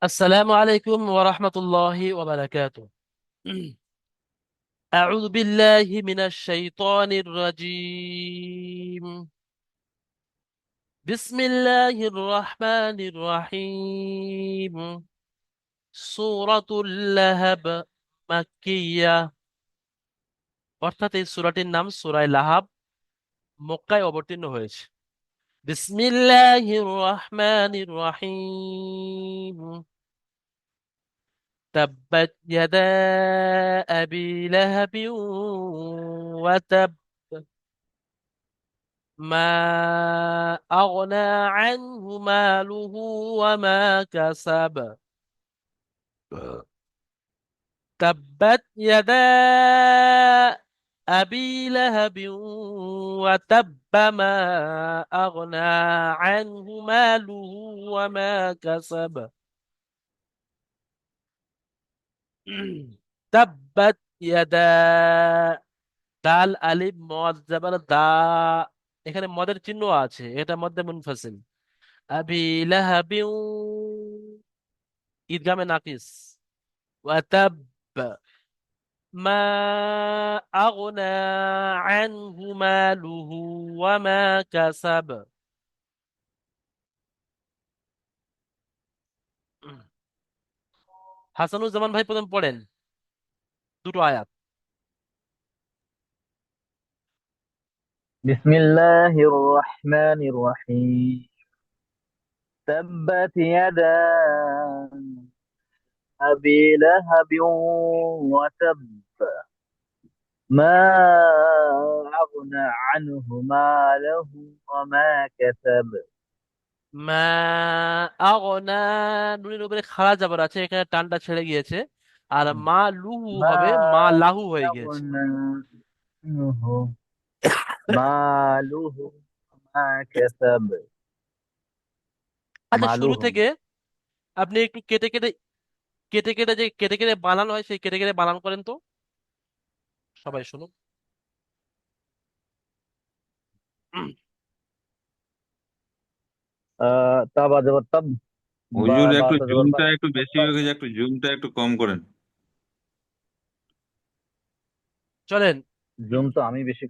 السلام عليكم ورحمة الله وبركاته. أعوذ بالله من الشيطان الرجيم. بسم الله الرحمن الرحيم. سورة اللهب مكية। অর্থাৎ এই সূরাটির নাম সূরা লাহাব, মক্কায় অবতীর্ণ হয়েছে। বিসমিল্লাহির রহমানির রহিম। تبت يدا أبي لهب وتب. ما أغنى عنه ماله وما كسب. تبت يدا أبي لهب وتب. ما أغنى عنه ماله وما كسب. تبت يدا দাল আলিফ মদ জাবার দা। এখানে মদের চিহ্ন আছে, এটা মধ্যে মুনফাসিল। আবি লাহাবিউ, ঈদগামে নাকিস। ওয়াতাব, মা আগনা আনহু মালুহু ওয়া মা কাসাব। হাসানুজ্জামান ভাই প্রথম পড়েন দুটো আয়াত। بسم الله الرحمن الرحيم. تبت يدا أبي لهب وتب. ما أغنى عنه ماله وما كسب. মা আগনা, নুনের উপরে খাড়া যাবার আছে, এখানে টানটা ছেড়ে গিয়েছে। আর মা লুহু ما হবে মা লাহু হয়ে গিয়েছে। أغنى عنه ماله وما كسب. আচ্ছা, শুরু ماله. থেকে আপনি একটু কেটে কেটে কেটে কেটে যে কেটে কেটে বানানো হয়, সেই কেটে কেটে বানান করেন তো, সবাই শুনুন। تاب جبر تب. হুজুর একটু بات جبر জুমটা بات. একটু বেশি হয়ে গেছে, একটু জুমটা একটু কম করেন। চলেন, জুম তো আমি বেশি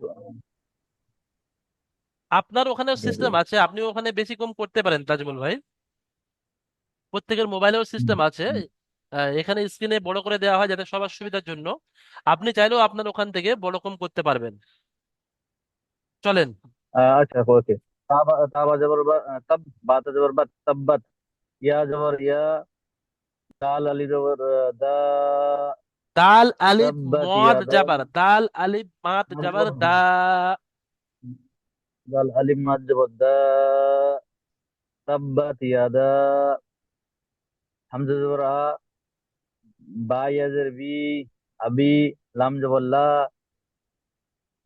আপনার ওখানে সিস্টেম দেব। আছে, আপনি ওখানে বেশি কম করতে পারেন তাজমুল ভাই। প্রত্যেকের মোবাইলেও সিস্টেম আছে। এখানে স্ক্রিনে বড় করে দেওয়া হয় যাতে সবার সুবিধার জন্য। আপনি চাইলেও আপনার ওখান থেকে বড় কম করতে পারবেন। চলেন। अच्छा ओके. ताबा जबर तब बात जबर बत तब्बत. या जबर या. दाल अली जबर दा. দাল আলিফ तब्बत মদ या दा. জাবার, দাল আলিফ মাদ मत জাবার जबर দা। दाल अली मत जबर दा. तब्बत या दा. हमजा जबर आ. बा या जबर बी. अभी. लाम जबर ला.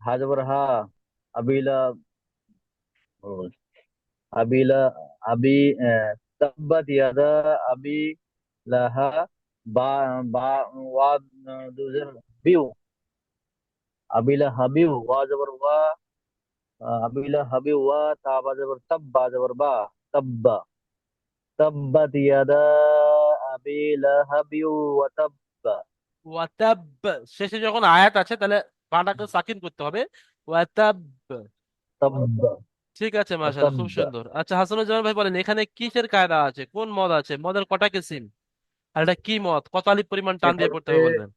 हा जबर हा. अबीला. अबीला. अभी. तब्बत या दा. अभी. लहा. बा. बा. वाद. दूसर. बिव. अबीला हबीब वा जबर वा. अबीला हबीब वा ताबा जबर तब बा जबर बा. तब्बा. तब्बत यदा. अबीला हबीब व तब्बा. ওয়াতাব, শেষে যখন আয়াত আছে তাহলে বাটাকে সাকিন করতে হবে। ওয়াতাব। तब्बा. ঠিক আছে, व মাশাআল্লাহ, খুব तब्बा. সুন্দর। আচ্ছা, হাসানুজ্জামান ভাই বলেন, এখানে কিসের কায়দা আছে, কোন মদ আছে, মদের কটা কিসিম, আর এটা কি মদ, কত আলিফ পরিমাণ টান এটা দিয়ে পড়তে হচ্ছে হবে বলবেন।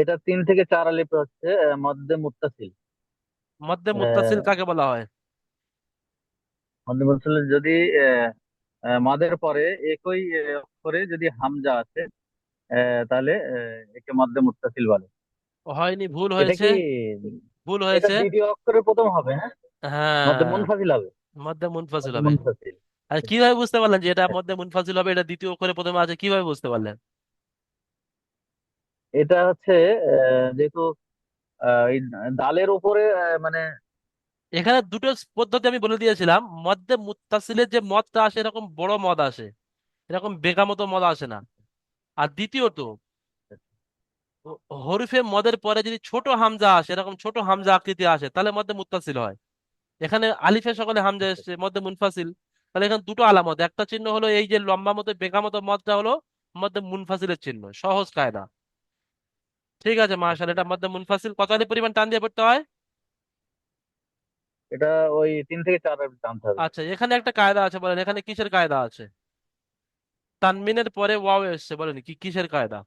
এটা 3 থেকে 4 আলিফ হচ্ছে মধ্যে মুত্তাসিল. মধ্যে মুত্তাসিল আহ, কাকে বলা হয়? মধ্যে মুত্তাসিল যদি মাদের পরে একই অক্ষরে যদি হামজা আছে তাহলে একে মধ্যে মুত্তাসিল বলে. হয়নি, ভুল এটা হয়েছে। কি? ভুল এটা হয়েছে। দ্বিতীয় অক্ষরের প্রথম হবে, হ্যাঁ. মধ্যে হ্যাঁ, মুনফাসিল হবে. মধ্যে মুনফাসিল মধ্যে হবে। মুনফাসিল. আর কিভাবে বুঝতে পারলেন যে এটা মধ্যে মুনফাসিল হবে, এটা দ্বিতীয় অক্ষরে প্রথমে আছে, কিভাবে বুঝতে পারলেন? এটা হচ্ছে যেহেতু এই ডালের উপরে মানে. এখানে দুটো পদ্ধতি আমি বলে দিয়েছিলাম। মধ্যে মুত্তাসিলের যে মদটা আসে, এরকম বড় মদ আসে, এরকম বেগা মতো মদ আসে না। আর দ্বিতীয়ত, হরফে মদের পরে যদি ছোট হামজা আসে, এরকম ছোট হামজা আকৃতি আসে, তাহলে মধ্যে মুত্তাসিল হয়। এখানে আলিফে সকলে হামজা এসছে, মধ্যে মুনফাসিল। তাহলে এখানে দুটো আলামত, একটা চিহ্ন হলো এই যে লম্বা মতো বেঁকা মতো মতটা হলো মধ্যে মুনফাসিলের চিহ্ন, সহজ কায়দা। ঠিক আছে মার্শাল, এটা মধ্যে মুনফাসিল কত আলিফ পরিমাণ টান দিয়ে পড়তে হয়? এটা ওই 3 থেকে 4 টানতে হবে। আচ্ছা, এখানে একটা কায়দা আছে, বলেন এখানে কিসের কায়দা আছে? তানমিনের পরে ওয়াও এসছে, বলেন কি কিসের কায়দা?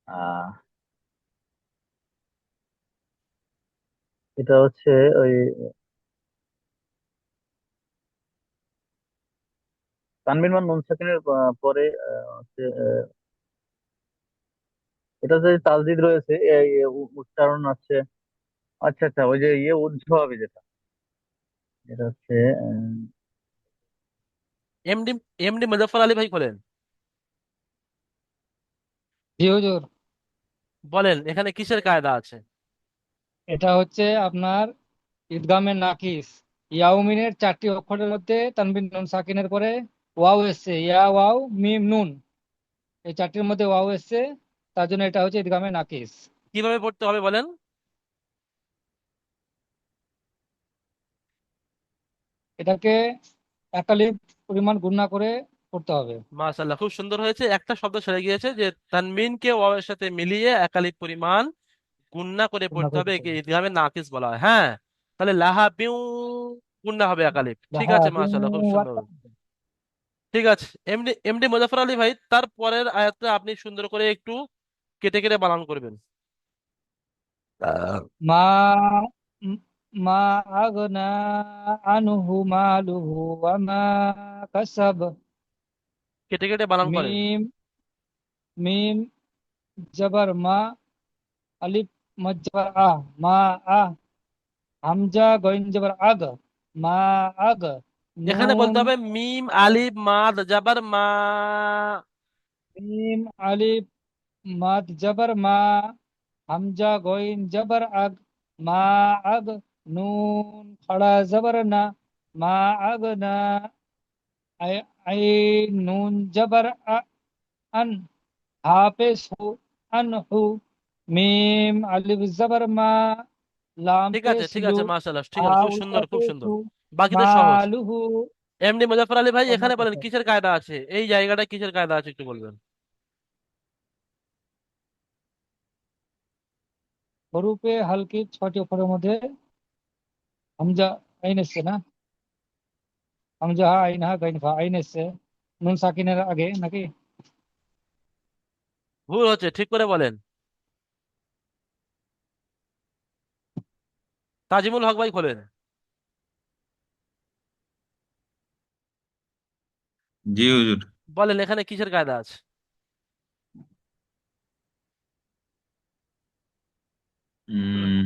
আহ এটা হচ্ছে ওই তানবিন মান নুন সাকিনের পরে হচ্ছে এটা যে তাসদিদ রয়েছে উচ্চারণ আছে। আচ্ছা আচ্ছা, ওই যে উর্ধ হবে যেটা, এটা হচ্ছে এমডি, এমডি মুজফফর আলী ভাই বলেন, জি হুজুর। বলেন এখানে কিসের কায়দা আছে? এটা হচ্ছে আপনার ঈদগামে নাকিস। ইয়াউমিনের 4টি অক্ষরের মধ্যে তানবিন নুন সাকিনের পরে ওয়াও এসছে, ইয়া ওয়াও মিম নুন, এই 4টির মধ্যে ওয়াও এসছে, তার জন্য এটা হচ্ছে ঈদগামে নাকিস। কিভাবে পড়তে হবে বলেন? এটাকে একালিপ পরিমাণ গুণনা করে করতে হবে। মাশাআল্লাহ, খুব সুন্দর হয়েছে, একটা শব্দ ছেড়ে গিয়েছে যে তানমিনকে ওয়াও এর সাথে মিলিয়ে একালিফ পরিমাণ গুণনা করে গুণনা পড়তে করে হবে, করতে একে হবে। ইদগামে নাকিস বলা হয়। হ্যাঁ, তাহলে লাহা পিউ গুণনা হবে একালিফ। ঠিক লাহা আছে বিন মাশাআল্লাহ, খুব সুন্দর। ওয়াতা। ঠিক আছে, এমডি এমডি মুজাফফর আলী ভাই, তার পরের আয়াতটা আপনি সুন্দর করে একটু কেটে কেটে বানান করবেন। মা মা আগনা আনহু মালুহু ওয়া মা কাসাব। কেটে কেটে বানান করেন। মিম মিম জবর মা, আলিফ মদ জবর আ, মা আ, হামজা গইন জবর আগ, মা আগ, এখানে নুন বলতে হবে মিম আলিফ মাদ জাবার মা। মিম আলিফ মাদ জবর মা, হামজা গইন জবর আগ, মা আগ, নুন খড়া জবর না, মা আগ না, আইন নুন জবর আ, আন, হাফেজ হু, আনহু, মিম আলিফ জবর মা, লাম ঠিক আছে পেশ ঠিক লু, আছে মাশাআল্লাহ, ঠিক আছে, খুব আউল সুন্দর খুব সুন্দর। পেশু, বাকিটা সহজ। মালুহু এমডি মুজাফফর আলী ভাই, ওয়া মা এখানে বলেন কাসাব। কিসের কায়দা আছে, এই জায়গাটা কিসের কায়দা আছে একটু বলবেন। হরুপে হালকি 6টি অক্ষরের মধ্যে হামজা আইন এসছে না, হামজা হা আইন হা গাইন ফা, আইন এসছে নুন সাকিনের আগে নাকি? ভুল হচ্ছে, ঠিক করে বলেন। তাজিমুল হক ভাই বলেন, জি হুজুর। বলেন এখানে কিসের কায়দা আছে? উম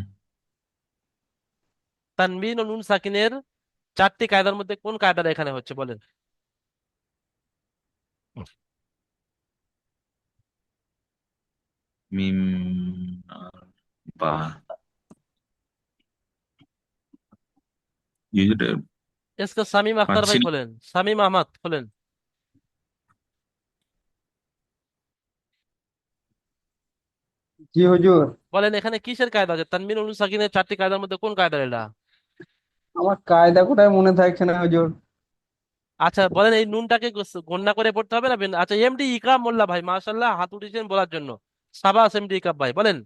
তানবিন ও নুন সাকিনের চারটি কায়দার মধ্যে কোন কায়দাটা এখানে হচ্ছে বলেন। মিম আর বা, হুজুর এসকে শামীম আখতার পাচ্ছি ভাই না। বলেন, শামীম আহমদ বলেন, জি হুজুর। বলেন এখানে কিসের কায়দা আছে? তানবিন ও নুন সাকিনের চারটি কায়দার মধ্যে কোন কায়দা এটা? আমার কায়দা কোটায় মনে থাকছে না হুজুর। আচ্ছা বলেন, এই নুনটাকে গণনা করে পড়তে হবে না আচ্ছা, এমডি ইকরাম মোল্লা ভাই, মাশাআল্লাহ, হাত উঠিয়েছেন বলার জন্য। সাবাস এমডি ইকরাম ভাই, বলেন।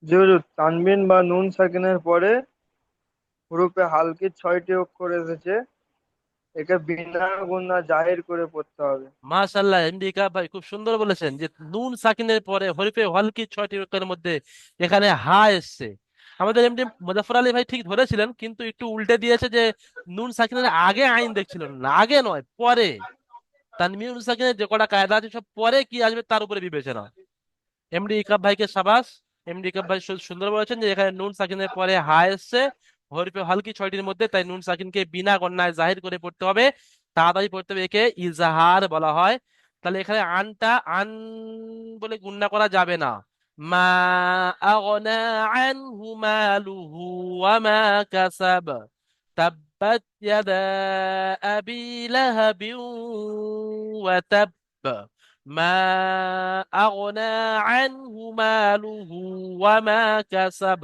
জি হুজুর, তানবিন বা নুন সাকিনের পরে হরফে হালকির 6টি অক্ষর এসেছে, একে বিনা গুণা জাহির করে পড়তে হবে। মাশাআল্লাহ এমডি ইকরাম ভাই খুব সুন্দর বলেছেন যে নুন সাকিনের পরে হরিফে হলকি 6টি অক্ষরের মধ্যে এখানে হা এসছে। আমাদের এমডি মুজাফফর আলী ভাই ঠিক ধরেছিলেন, কিন্তু একটু উল্টে দিয়েছে যে নুন সাকিনের আগে আইন দেখছিলেন না, আগে নয় পরে। তানবিন নুন সাকিনের যে কটা কায়দা আছে সব পরে কি আসবে তার উপরে বিবেচনা। এমডি ইকরাম ভাইকে সাবাস। এমডি ইকরাম ভাই সুন্দর বলেছেন যে এখানে নুন সাকিনের পরে হা এসছে হরফে হালকি 6টির মধ্যে, তাই নুন সাকিনকে বিনা গণনায় জাহির করে পড়তে হবে, তাড়াতাড়ি পড়তে হবে, একে ইজাহার বলা হয়। তাহলে এখানে আনটা আন বলে গুণনা করা যাবে না। মা আগনা আনহু মালুহু ওয়া মা কাসাব, তাব্বাত ইয়াদা আবি লাহাবিন ওয়া তাব, মা আগনা আনহু মালুহু ওয়া মা কাসাব।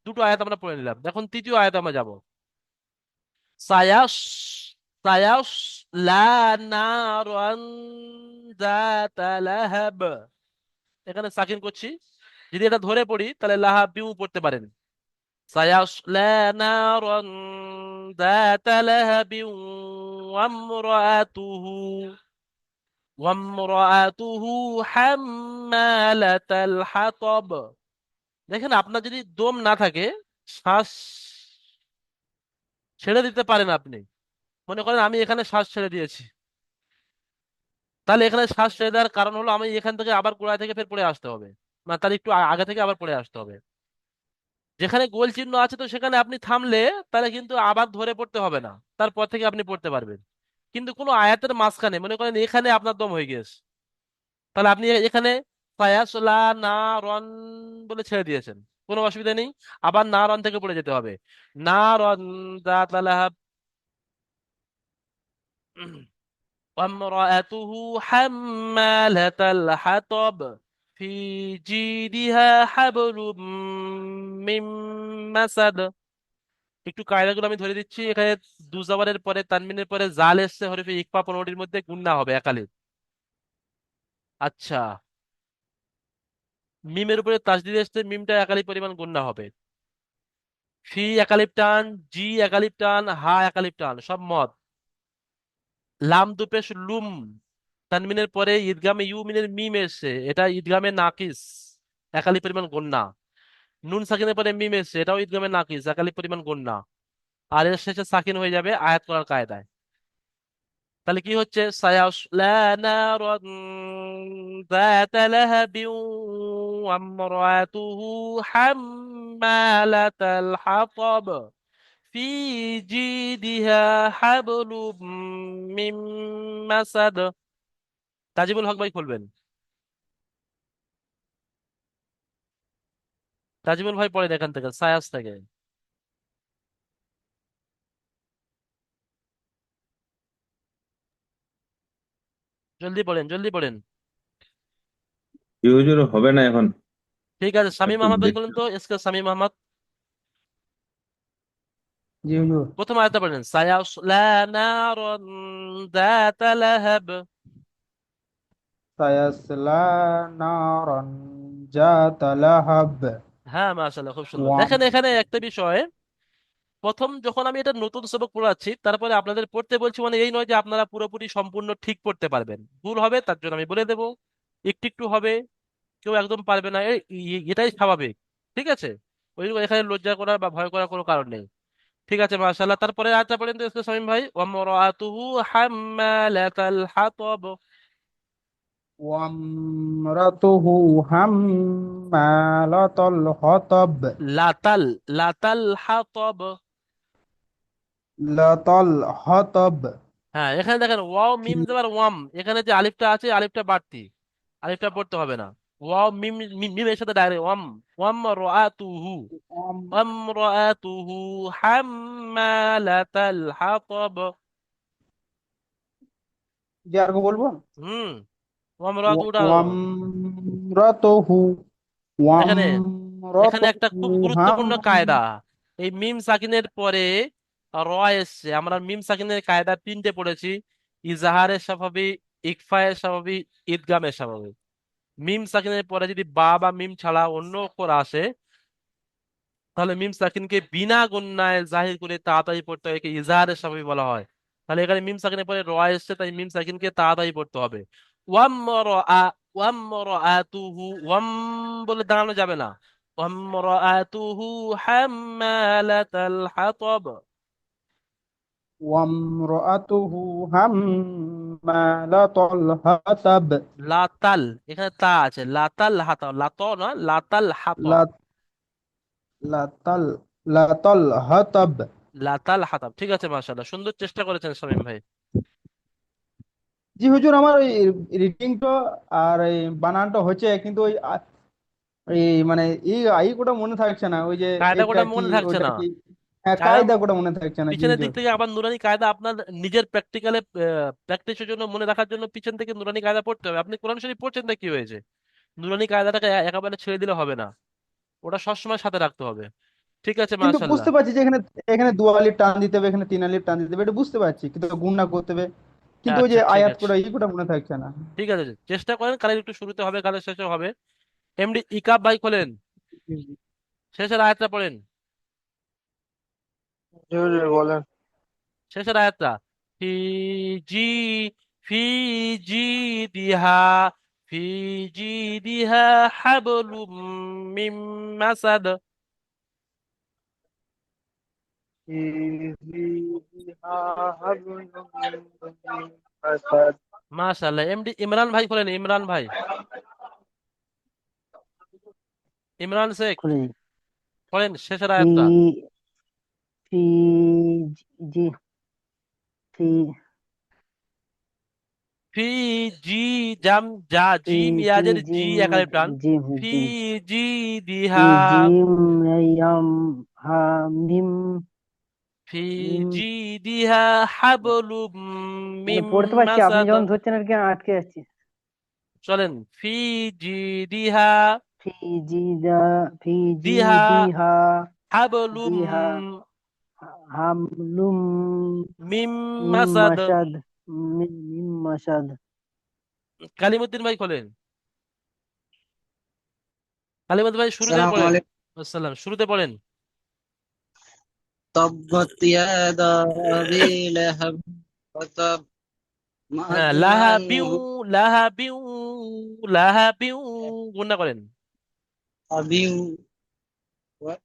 দুটো আয়াত আমরা পড়ে নিলাম, এখন তৃতীয় আয়াতে আমরা যাব। সায়াস সায়াস লা নারান যাতা লাহাব। এখানে সাকিন করছি, যদি এটা ধরে পড়ি তাহলে লাহাবিউ পড়তে পারেন। সায়াস লা নারান যাতা লাহাবিউ ওয়ামরাতুহু ওয়ামরাতুহু হাম্মালাতাল হাতাব। দেখেন আপনার যদি দম না থাকে, শ্বাস ছেড়ে দিতে পারেন আপনি। মনে করেন আমি এখানে শ্বাস ছেড়ে দিয়েছি, তাহলে এখানে শ্বাস ছেড়ে দেওয়ার কারণ হলো আমি এখান থেকে আবার গোড়ায় থেকে ফের পড়ে আসতে হবে, মানে তার একটু আগে থেকে আবার পড়ে আসতে হবে। যেখানে গোল চিহ্ন আছে তো সেখানে আপনি থামলে তাহলে কিন্তু আবার ধরে পড়তে হবে না, তারপর থেকে আপনি পড়তে পারবেন। কিন্তু কোনো আয়াতের মাঝখানে মনে করেন এখানে আপনার দম হয়ে গিয়েছে, তাহলে আপনি এখানে ফায়াসলা না রন বলে ছেড়ে দিয়েছেন, কোনো অসুবিধা নেই। আবার না রন থেকে পড়ে যেতে হবে। না রন দাত লাহাব وامرأته حمالة الحطب في جيدها حبل من مسد। একটু কায়দাগুলো আমি ধরে দিচ্ছি। এখানে দুজাবারের পরে তানবিনের পরে জাল এসছে হরফে ইকফা 15টির মধ্যে গুণনা হবে একালিফ। আচ্ছা, মিমের উপরে তাসদিদ এসছে, মিমটা একালিফ পরিমাণ গুণনা হবে। ফি একালিফ টান, জি একালিফ টান, হা একালিফ টান, সব মদ। লাম দুপেশ লুম, তানমিনের পরে ঈদগামে ইউমিনের মিম এসছে, এটা ঈদগামে নাকিস, একালি পরিমাণ গণ্যা। নুন সাকিনের পরে মিম এসছে, এটাও ঈদগামে নাকিস, একালি পরিমাণ গণ্যা। আর এর শেষে সাকিন হয়ে যাবে আয়াত করার কায়দায়। তাহলে কি হচ্ছে, সায়াসলা নারান যাতা লাহাবিন ওয়া ইমরাতুহু হাম্মালাতাল হাতাব ফি জিদিহা হাবলুম মিন মাসাদ। তাজিবুল হক ভাই খুলবেন। তাজিমুল ভাই পড়েন এখান থেকে, সায়াস থেকে। জলদি পড়েন, জলদি পড়েন। জি হুজুর, হবে না এখন, ঠিক আছে, শামীম একটু আহমদ ভাই দেখতে বলুন তো, এসকে শামীম আহমদ। জি হুজুর। প্রথম আয়াতটা পড়েন, সায়াসলা নারান যাতা লাহাব। সায়াসলা নারান জাতা লাহাব হ্যাঁ মাশাআল্লাহ, খুব সুন্দর। ওয়াম দেখেন এখানে একটা বিষয়, প্রথম যখন আমি এটা নতুন সবক পড়াচ্ছি তারপরে আপনাদের পড়তে বলছি, মানে এই নয় যে আপনারা পুরোপুরি সম্পূর্ণ ঠিক পড়তে পারবেন, ভুল হবে তার জন্য আমি বলে দেবো, একটু একটু হবে, কেউ একদম পারবে না, এটাই স্বাভাবিক। ঠিক আছে, ওই এখানে লজ্জা করার বা ভয় করার কোনো কারণ নেই। ঠিক আছে মাশাআল্লাহ, তারপরে আয়াতটা পড়েন তো ইসকে শামীম ভাই। ওয়ামরাতুহু হাম্মালাতাল হাতাব। ওয়ামরাতুহু হাম্মালাতাল হতাব লাতাল লাতাল হাতাব। লাতাল হতাব হ্যাঁ, এখানে দেখেন ওয়াও ফি মিম দেবার ওয়াম, এখানে যে আলিফটা আছে আলিফটা বাড়তি, আলিফটা পড়তে হবে না। ওয়াও মিম মিম মিমের সাথে ডাইরেক্ট ওয়াম। ওয়ামরাতুহু ওয়াম ওয়ামরাতুহু হাম্মালাতাল হাতাব। জি আর কি বলবো? হুম, ওয়ামরাতুটা। ওয়ামরাতুহু এখানে এখানে একটা ওয়ামরাতুহু খুব হাম গুরুত্বপূর্ণ কায়দা, এই মিম সাকিনের পরে র এসছে, আমরা মিম সাকিনের কায়দা তিনটে পড়েছি: ইজাহারের স্বাভাবি, ইকফায়ের স্বাভাবি, ইদগামের স্বাভাবিক। মিম সাকিনের পরে যদি বা বা মিম ছাড়া অন্য অক্ষর আসে তাহলে মিম সাকিনকে বিনা গুণনায় জাহির করে তাড়াতাড়ি পড়তে হয়, একে ইজাহারের স্বাভাবিক বলা হয়। তাহলে এখানে মিম সাকিনের পরে র এসছে, তাই মিম সাকিনকে তাড়াতাড়ি পড়তে হবে। ওয়াম ওয়াম রাআতুহু, ওয়াম বলে দাঁড়ানো যাবে না। ওয়াম রাআতুহু হাম্মালাতাল হাতাব। ওয়ামরাতুহু হাম্মালাতাল হাতাব লাতাল, এখানে তা আছে, লাতাল হাতাব, লাত না, লাতাল হাতাব। লা- লাতাল লাতাল হাতাব। লাতাল হাতাব, ঠিক আছে মাশাআল্লাহ, সুন্দর চেষ্টা করেছেন শামীম ভাই। জি হুজুর, আমার ওই রিডিংটা আর এই বানানটা হচ্ছে, কিন্তু ওই এই মানে এই কোটা মনে থাকছে না, ওই যে কায়দা এটা কোটা কি মনে থাকছে ওইটা না, কি। হ্যাঁ, কায়দা কায়দা কোটা মনে থাকছে না জি পিছনের দিক হুজুর। থেকে আবার নুরানি কায়দা আপনার নিজের প্র্যাকটিক্যালে প্র্যাকটিসের জন্য মনে রাখার জন্য পিছন থেকে নুরানি কায়দা পড়তে হবে। আপনি কোরআন শরীফ পড়ছেন না, কি হয়েছে? নুরানি কায়দাটাকে একেবারে ছেড়ে দিলে হবে না, ওটা সবসময় সাথে রাখতে হবে। ঠিক আছে, কিন্তু মাশাল্লাহ। বুঝতে পারছি যে এখানে এখানে 2 আলিফ টান দিতে হবে, এখানে 3 আলিফ টান দিতে হবে, এটা বুঝতে পারছি, কিন্তু গুণ না করতে হবে। কিন্তু ওই আচ্ছা যে ঠিক আয়াত আছে, কোটা এই কোটা মনে থাকছে না। ঠিক আছে, চেষ্টা করেন, কালের একটু শুরুতে হবে, কালের শেষে হবে। এমডি ইকাব ভাই খোলেন, শেষের আয়াতটা পড়েন, জি হুজুর বলেন। শেষের আয়াতটা। ফি জি ফি জি দিহা ফি জি দিহা হাবলুম মিম মাসাদ। في جيدها حبل من مسد। মাশাআল্লাহ। এমডি ইমরান ভাই খোলেন, ইমরান ভাই, ইমরান শেখ খুলে দিই। পড়েন শেষের ফি আয়াতটা। ফি জি ফি ফি জি জাম, যা ফি জিম জি ইয়াজের জি জিম একালিফ টান। জিম ফি জিম জি ফি দিহা জিম ইয়াম হা মিম ফি মিম জি দিহা হাবলুম মানে মিম পড়তে পারছি, আপনি মাসাদ। যখন ধরছেন আর কি আমি আটকে যাচ্ছি। চলেন, ফি জি দিহা ফি জি দা ফি জি দিহা দিহা হাবলুম দিহা হামলুম মিম মিম মাসাদ। মাসাদ মিম মাসাদ। কালিমুদ্দিন ভাই খোলেন, কালিমুদ্দিন ভাই শুরু থেকে السلام পড়েন। عليكم. আসসালাম, শুরুতে পড়েন। تبت يدا أبي لهب وتب ما হ্যাঁ, أغنى লাহা বিউ, عنه লাহা বিউ, লাহা বিউ, গুণা করেন। أبي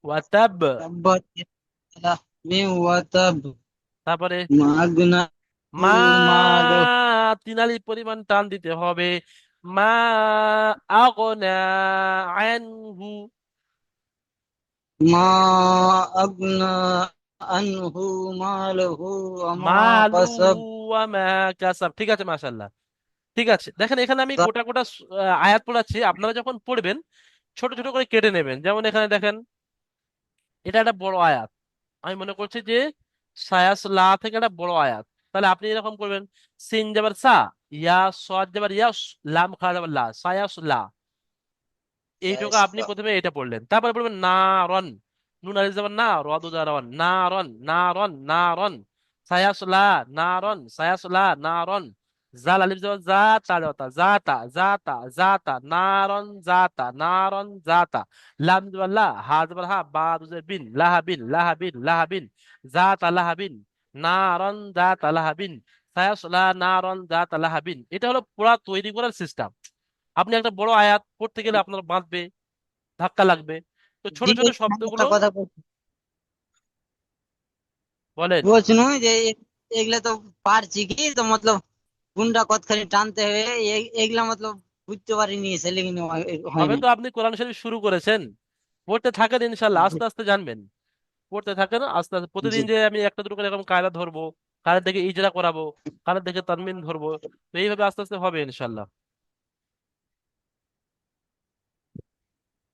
ওয়াতাব, وتبت يدا من وتب তারপরে ما أغنى মা, عنه ماله তিনালি পরিমাণ টান দিতে হবে। মা আগনা আনহু, ما أغنى عنه ماله وما মালু كسب। ওয়া মা কাসাব। ঠিক আছে, মাশাআল্লাহ। ঠিক আছে, দেখেন এখানে আমি তা- গোটা গোটা আয়াত পড়াচ্ছি, আপনারা যখন পড়বেন ছোট ছোট করে কেটে নেবেন। যেমন এখানে দেখেন, এটা একটা বড় আয়াত, আমি মনে করছি যে সায়াস লা থেকে একটা বড় আয়াত। তাহলে আপনি এরকম করবেন, সিন যাবার সা, ইয়া সাদ যাবার ইয়াস, লাম খা যাবার লা, সায়াস লা। এইটুকু আপনি প্রথমে এটা পড়লেন, তারপরে পড়বেন না রন, নুন আলিফ যাবার না, রদুদা রন, না রন, না রন, না রন, সায়াসলা, না রন, সায়াসলা, না রন, জাল আলিফ যাবার যা, তা যাবার তা, জাতা, জাতা, জাতা, নারন জাতা, নারন জাতা, লাম যাবার লা, হা যাবার হা, বা দুজের বিন, লাহাবিন, লাহাবিন, লাহাবিন, জাতা লাহাবিন, নারন জাতা লাহাবিন, সায়াসলা নারন জাতা লাহাবিন। এটা হলো পুরা তৈরি করার সিস্টেম। আপনি একটা বড় আয়াত পড়তে গেলে আপনার বাঁধবে, ধাক্কা লাগবে। তো ছোট জি, ছোট আমি শব্দগুলো একটা কথা বলছি, বলেন। বলছি নয় যে এগুলা তো পারছি কি তো মতলব কোনটা কতখানি টানতে হবে এগুলা মতলব বুঝতে পারিনি সেলিং হয় তবে নাই। তো আপনি কোরআন শরীফ শুরু করেছেন, পড়তে থাকেন, ইনশাল্লাহ জি আস্তে আস্তে জানবেন। পড়তে থাকেন আস্তে আস্তে, জি প্রতিদিন যে আমি একটা দুটো করে এরকম কায়দা ধরবো, কাদের দেখে ইজরা করাবো, কাদের দেখে তানমিন ধরবো, তো এইভাবে আস্তে আস্তে হবে ইনশাল্লাহ।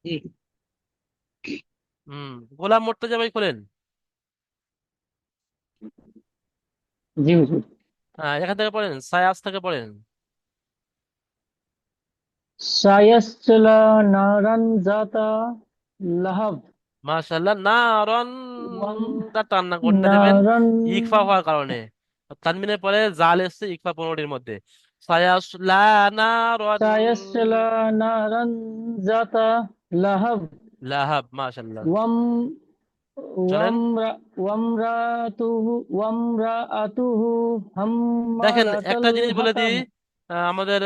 জি হুম, গোলাম মোর্তজা ভাই খোলেন। জি হুজুর। হ্যাঁ, এখান থেকে পড়েন, সায়াস থেকে পড়েন। সায়াসলা নারান জাতা লাহাব মাশাআল্লাহ। নারন, ওয়াম তার টান না করতে দেবেন, নারান ইকফা হওয়ার কারণে। তানমিনের পরে জাল এসছে ইকফা 15টির মধ্যে। সায়াসলা নারন সায়াসলা নারান জাতা লাহাব লাহাব। মাশাআল্লাহ। ওয়াম চলেন, ওয়ামরাআতুহু দেখেন একটা হাম্মালাতাল জিনিস বলে দিই, হাতাব। আমাদের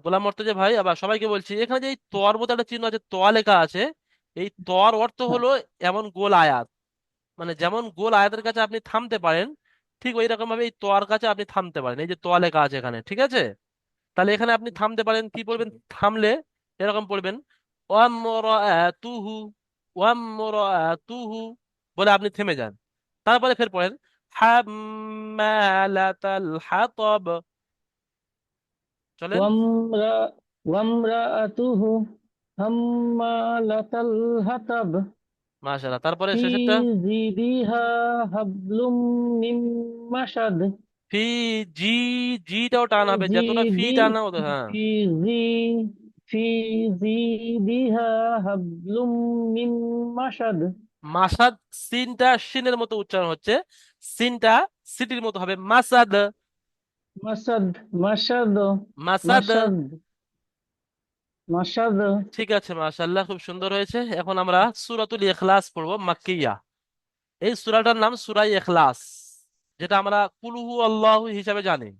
গোলাম মর্তজা ভাই, আবার সবাইকে বলছি, এখানে যে এই তর মতো একটা চিহ্ন আছে, তোয়া লেখা আছে, এই তর অর্থ হলো এমন গোল আয়াত, মানে যেমন গোল আয়াতের কাছে আপনি থামতে পারেন, ঠিক ওই রকম ভাবে এই তোয়ার কাছে আপনি থামতে পারেন। এই যে তোয়া লেখা আছে এখানে, ঠিক আছে? তাহলে এখানে আপনি থামতে পারেন, কি পড়বেন থামলে? এরকম পড়বেন, ওয়ামরাতুহু, ওয়ামরাতুহু, বলে আপনি থেমে যান। তারপরে ফের পড়েন হাম্মালাতাল হাতাব। চলেন। ওয়ামরা ওয়ামরাআতুহু হাম্মালাতাল হাতাব মাশাআল্লাহ, তারপরে ফি শেষেরটা। জিদিহা হাবলুম মিন মাসাদ। ফি জি, জিটাও টান হবে, জি যতটা ফি দি টানা হতো, হ্যাঁ। ফি জি في جيدها حبل من مسد মাসাদ, সিনটা শিনের মতো উচ্চারণ হচ্ছে, সিনটা সিটির মতো হবে মাসাদ। مسد مسد মাসাদ। مسد مسد ঠিক আছে, মাশাআল্লাহ, খুব সুন্দর হয়েছে। এখন আমরা সূরাতুল ইখলাস পড়বো, মাক্কিয়া। এই সূরাটার নাম সূরা ইখলাস, যেটা আমরা কুল হু আল্লাহু হিসাবে জানি।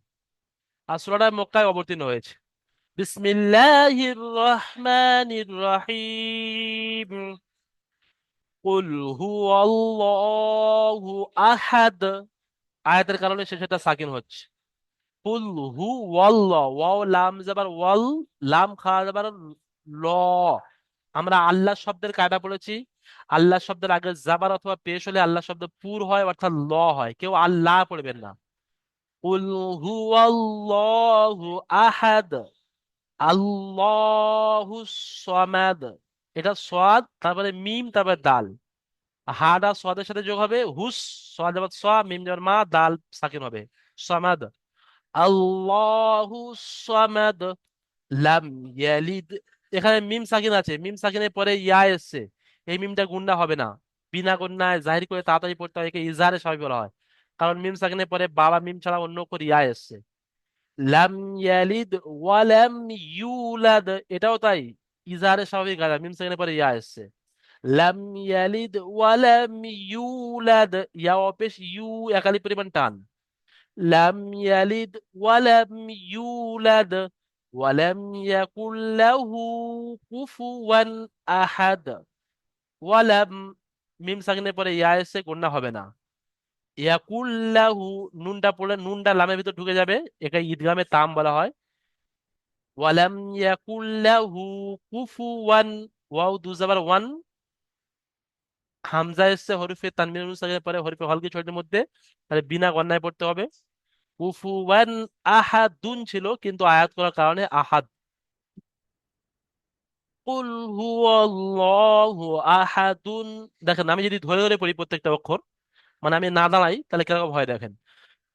আর সূরাটা মক্কায় অবতীর্ণ হয়েছে। বিসমিল্লাহির রহমানির রহিম। কুল হু আল্লাহু আহাদ। আয়াতের কারণে শেষেরটা সাকিন হচ্ছে। কুল হু ওয়াল্লাহ, ওয়াও লাম জাবার ওয়াল, লাম খা জাবার ল। আমরা আল্লাহ শব্দের কায়দা পড়েছি। আল্লাহ শব্দের আগে জাবার অথবা পেশ হলে আল্লাহ শব্দ পুর হয়, অর্থাৎ ল হয়। কেউ আল্লাহ পড়বেন না। কুল হু আল্লাহু আহাদ, আল্লাহু সামাদ। এটা সাদ, তারপরে মিম, তারপরে দাল। হাডা সাদের সাথে যোগ হবে, হুস, সাদ যাবার সা, মিম যাবার মা, দাল সাকিন হবে, সামাদ। আল্লাহু সামাদ, লাম ইয়ালিদ। এখানে মিম সাকিন আছে, মিম সাকিনের পরে ইয়া এসছে। এই মিমটা গুণনা হবে না, বিনা গুণনায় জাহির করে তাড়াতাড়ি পড়তে হয়, একে ইজহারে স্বাভাবিক বলা হয়। কারণ মিম সাকিনের পরে বাবা মিম ছাড়া অন্য করে ইয়া এসছে। লাম ইয়ালিদ ওয়ালাম ইউলাদ, এটাও তাই, ইজহারে স্বাভাবিক গাদা, মিম সাকিনের পরে ইয়া এসছে। লাম ইয়ালিদ ওয়ালাম ইউলাদ, ইয়া অপেশ ইউ একালি পরিমাণ টান। লাম ইয়ালিদ ওয়ালাম ইউলাদ ওয়ালাম ইয়াকুল লাহু কুফুয়ান আহাদ। ওয়ালাম, মিম সাকিনের পরে ইয়া এসে গুণনা হবে না। ইয়াকুল লাহু, নুনটা পড়লে নুনটা লামের ভিতর ঢুকে যাবে, একে ঈদগামে তাম বলা হয়। ওয়ালাম ইয়াকুল লাহু কুফুয়ান, ওয়াও দু জাবার ওয়ান, হামজা এসছে হরফে তানবির নুন সাকিনের পরে হরফে হলকি ছয়টির মধ্যে, তাহলে বিনা গণনায় পড়তে হবে। কুফুয়ান আহাদুন ছিল, কিন্তু আয়াত করার কারণে আহাদ। কুল হুয়াল্লাহু আহাদুন। দেখেন, আমি যদি ধরে ধরে পড়ি প্রত্যেকটা অক্ষর, মানে আমি না দাঁড়াই, তাহলে কিরকম হয় দেখেন।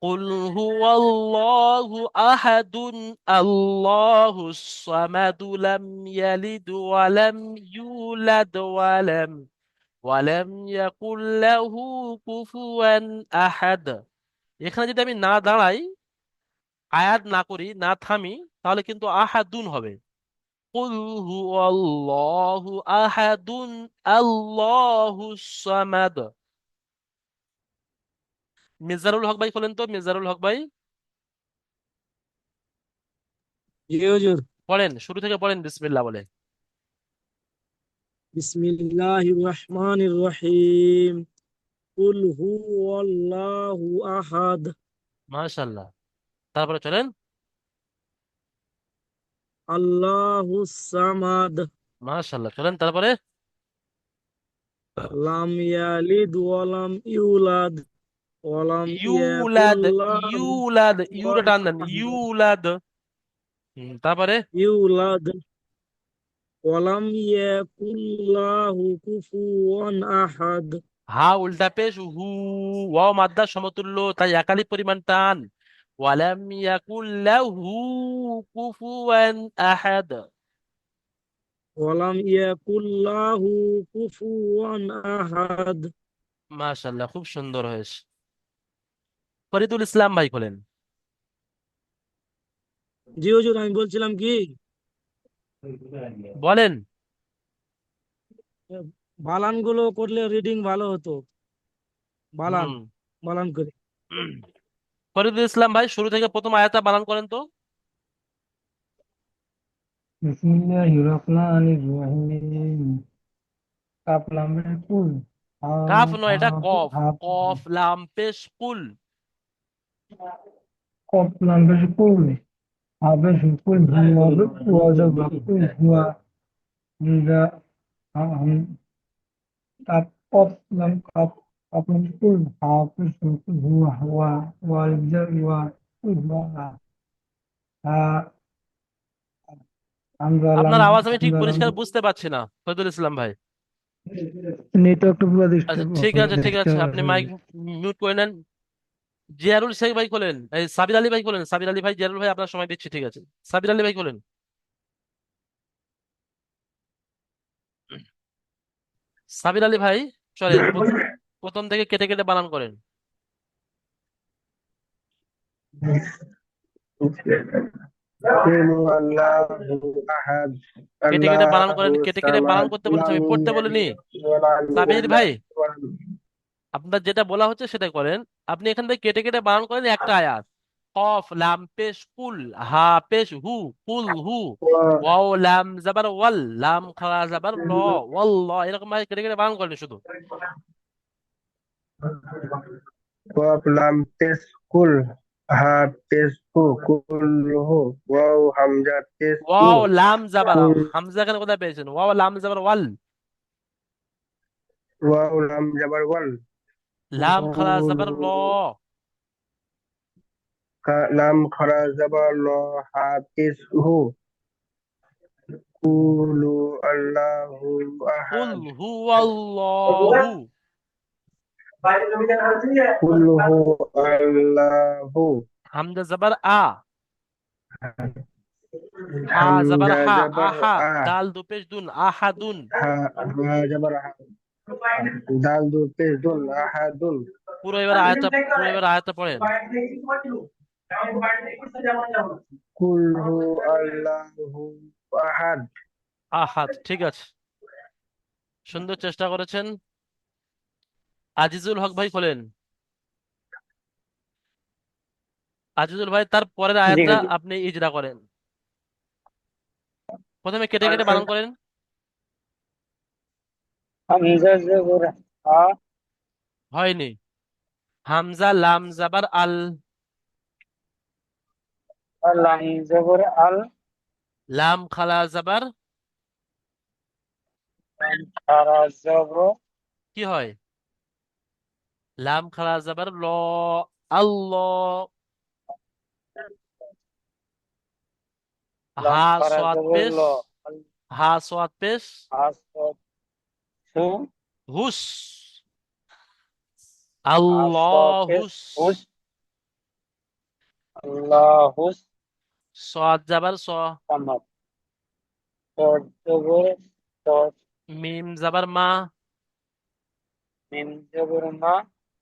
কুল হুয়াল্লাহু আহাদুন, আল্লাহু সামাদু, লাম ইয়ালিদ ওয়ালাম ইউলাদ ওয়ালাম ইয়াকুল লাহু কুফুয়ান আহাদ। এখানে যদি আমি না দাঁড়াই, আয়াত না করি, না থামি, তাহলে কিন্তু আহাদুন হবে। কুল হুয়াল্লাহু আহাদুন, আল্লাহু সামাদ। মিজানুল হক ভাই বলেন তো, মিজানুল হক ভাই জি হুজুর। পড়েন, শুরু থেকে পড়েন, বিসমিল্লাহ বলে। বিসমিল্লাহির রহমানির রহিম। কুল হুয়াল্লাহু আহাদ, মাশাআল্লাহ। তারপরে চলেন। আল্লাহুস সামাদ, মাশাআল্লাহ, চলেন তারপরে। লাম ইয়ালিদ ওয়ালাম ইউলাদ ওয়ালাম ইয়াকুল ইউলাদ, লাহু ইউলাদ, ইউটা কুফুয়ান টান দেন, আহাদ। ইউলাদ। তারপরে ইউলাদ ওয়ালাম ইয়াকুল লাহু কুফুয়ান আহাদ। হা উল্টা পেশ হু, ওয়াও মাদ্দা সমতুল্য, তাই একালি পরিমাণ টান। ওয়ালাম ইয়াকুল লাহু কুফুয়ান আহাদ। ওয়ালাম ইয়াকুল লাহু কুফুয়ান আহাদ। মাশাআল্লাহ, খুব সুন্দর হয়েছে। ফরিদুল ইসলাম ভাই বলেন। জি হুজুর, আমি বলছিলাম কি, বলেন। বালান গুলো করলে রিডিং ভালো হতো। বালান, হুম। বালান করে। ফরিদুল ইসলাম ভাই শুরু থেকে প্রথম আয়াতটা বানান করেন তো। বিসমিল্লাহির রহমানির রহিম। কাপ লামের কুল, হা কাফ নয়, এটা হা কফ। হা কফ লাম পেশ কুল। কপ লামের কুল, হবে কুল, হবে ওয়াজব কুল হুয়া, হামজা হাম, কাপ কপ লাম কাপ, কাপ লামের কুল, হবে কুল হুয়া হুয়া, ওয়াজব ওয়া, কুল হুয়া, হা হামজা লাম, আপনার আওয়াজ আমি ঠিক হামজা লাম। পরিষ্কার বুঝতে পারছি না, ফরিদুল ইসলাম ভাই। নেটওয়ার্কটা পুরো আচ্ছা, ডিস্টার্ব ঠিক আছে, ঠিক ডিস্টার্ব আছে, আপনি মাইক মিউট করে নেন। জিয়ারুল শেখ ভাই বলেন, এই সাবির আলী ভাই বলেন, সাবির আলী ভাই, জিয়ারুল ভাই আপনার সময় দিচ্ছি, ঠিক আছে। সাবির আলী ভাই বলেন। সাবির আলী ভাই, চলেন প্রথম থেকে কেটে কেটে বানান করেন। قل هو الله أحد কেটে কেটে الله বানান করেন, কেটে কেটে বানান الصمد করতে বলেছি, لم আমি পড়তে বলিনি। يلد ولم সাবির ভাই, يولد ولم আপনার যেটা বলা হচ্ছে সেটাই করেন। আপনি এখান থেকে কেটে কেটে বানান করেন একটা আয়াত। কফ লাম পেশ কুল, হা পেশ হু, কুল হু, ওয়াও লাম জাবার ওয়াল, লাম খারা জাবার ল, ওয়াল্লাহ, এরকম ভাবে কেটে কেটে বানান করেন শুধু। قاف لام পেশ কুল হা পেশ হু কুল হু ওয়াও হামজা পেশ উ ওয়াও লাম জাবার, কুল হামজা এখানে কোথায় পেয়েছেন? ওয়াও লাম জাবার ওয়াল, ওয়াও লাম জাবার ওয়াল লাম খারা কুল জাবার ল, লাম খরা জাবার ল হা পেশ হু কুলু আল্লাহু কুল আহাদ হু আল্লাহু, কুল হু আল্লাহু হামজা জাবার আ, হা জাবার হামজা হা, জাবার আহা, আ দাল দু পেশ দুন, আহাদুন। হা হা জাবার হা দাল দু পেশ দুন আহাদুন পুরো এবার আয়াতটা পড়েন। কুল হু আল্লাহু আহাদ আহাদ, ঠিক আছে, সুন্দর চেষ্টা করেছেন। আজিজুল হক ভাই খোলেন। আজিজুল ভাই, তার পরের জি আয়াতটা হুজুর। আপনি ইজরা করেন। প্রথমে কেটে কেটে বানান করেন। হামজা জবর হা, হয়নি। হামজা লাম জাবার আল, আর লাম জবর আল, লাম খালা জাবার লাম খারা জবর কি হয়? লাম খালা জাবার ল, আল্লাহ। লাম হা খারা সোয়াদ জবর পেশ, ল, আল হা সোয়াদ পেশ, আসদ হু, হুস, আসদ পেশ আল্লাহুস। হুস, আল্লাহুস সোয়াদ জাবার স, সামাদ, সদ জবর সদ, মিম জাবার মা, মিম জবর মা,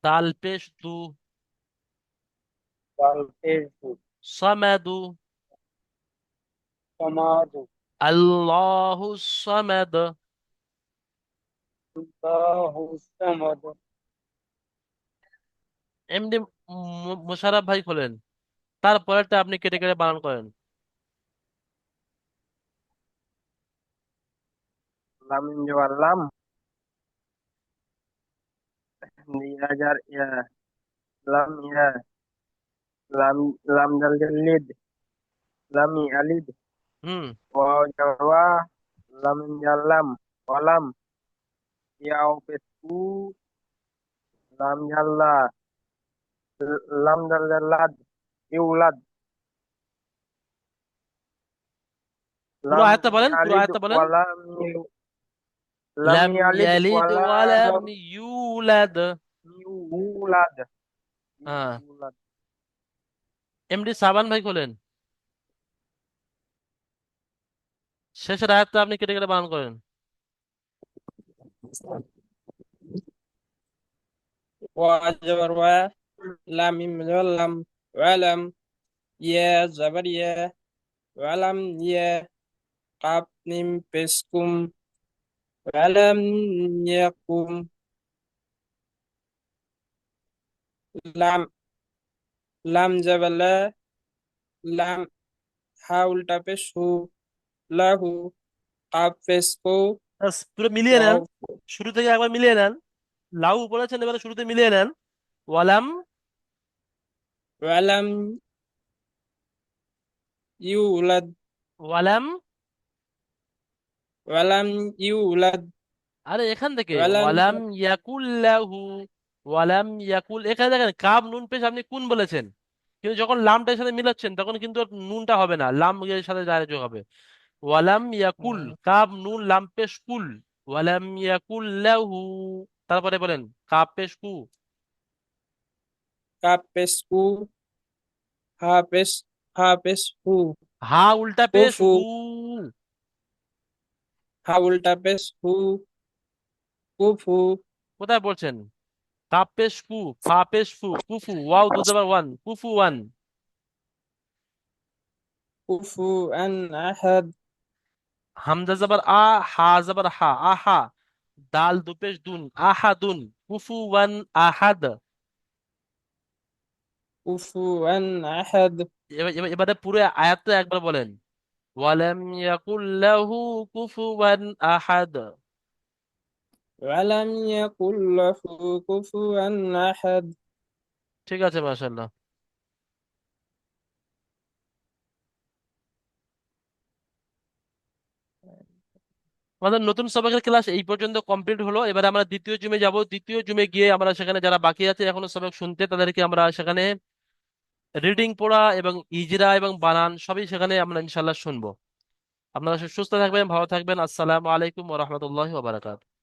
দাল পেশ দু, দাল পেশ দু, সামাদু, সমাদু, আল্লাহুস সামাদ। আল্লাহুস সামাদ। এমনি মোশাররফ ভাই খোলেন, তারপরেরটা আপনি কেটে কেটে বানান করেন। লাম জবর লাম ইয়া জার ইয়া লাম ইয়া লাম লাম জাল জাল লিদ লাম ইয়ালিদ হুম। ওয়াও জার ওয়া লাম জাল লাম ওয়ালাম ইয়াও পেশ উ লাম জাল লা লাম জাল জাল লাদ ইউলাদ পুরো লাম আয়াতটা বলেন, পুরো ইয়ালিদ আয়াতটা বলেন। ওয়ালাম লাম লাম ইয়ালিদ ইয়ালিদ ওয়ালাম ওয়ালাম ইউলাদ। ইউলাদ হ্যাঁ। ইউলাদ এমডি সাবান ভাই খোলেন, শেষের আয়াতটা আপনি কেটে কেটে বানান করেন। ওয়া জবর ওয়া, লাম মিম জবর লাম, ওয়ালাম, ইয়া জবর ইয়া, ওয়ালাম ইয়া, কাফ মিম পেশ কুম, ওয়ালাম ইয়াকুম, লাম লাম জবর লা, লাম হা উল্টা পেশ হু, লাহু, কাফ পেশ কু, ব্যাস, পুরো মিলিয়ে নেন, ওয়াও শুরু থেকে একবার মিলিয়ে নেন। লাউ বলেছেন, এবারে শুরুতে মিলিয়ে নেন। ওয়ালাম, ওয়ালাম ইউলাদ, ওয়ালাম, ওয়ালাম ইউলাদ, আরে এখান থেকে ওয়ালাম ওয়ালাম ইয়াকুল্লাহু, ওয়ালাম ইয়াকুল, এখানে দেখেন কাব নুন পেশ আপনি কুন বলেছেন, কিন্তু যখন লামটার সাথে মিলাচ্ছেন তখন কিন্তু আর নুনটা হবে না, লাম এর সাথে ডাইরেক্ট যোগ হবে। ওয়ালাম ইয়াকুল, কাব নুন লাম পেশ কুল, ওয়ালাম ইয়াকুল্লাহু, তারপরে বলেন কাব পেশ কু, কাফ পেশ কু, হা পেশ হা পেশ হু, হা উল্টা পেশ হুফু, হু, হা উল্টা পেশ হু, কুফু কোথায় বলছেন? কাপ পেশ কু, ফা পেশ ফু, কুফু, ওয়াও দু জবর ওয়ান, কুফু ওয়ান। কুফুয়ান আহাদ হামজা জবর আ, হা জবর হা, আহা। দাল দু পেশ দুন, আহাদুন, কুফু ওয়ান আহাদ। কুফুয়ান আহাদ এবারে পুরো আয়াতটা একবার বলেন। ওয়ালাম ইয়াকুল্লাহু কুফুওয়ান আহাদ। ওয়ালাম ইয়াকুল লাহু কুফুয়ান আহাদ। ঠিক আছে, মাশাআল্লাহ। আমাদের নতুন সবকের ক্লাস এই পর্যন্ত কমপ্লিট হলো। এবারে আমরা দ্বিতীয় জুমে যাব। দ্বিতীয় জুমে গিয়ে আমরা সেখানে যারা বাকি আছে এখনো সবক শুনতে, তাদেরকে আমরা সেখানে রিডিং পড়া এবং ইজরা এবং বানান সবই সেখানে আমরা ইনশাল্লাহ শুনবো। আপনারা সুস্থ থাকবেন, ভালো থাকবেন। আসসালামু আলাইকুম ওয়া রাহমাতুল্লাহি ওয়া বারাকাতুহু।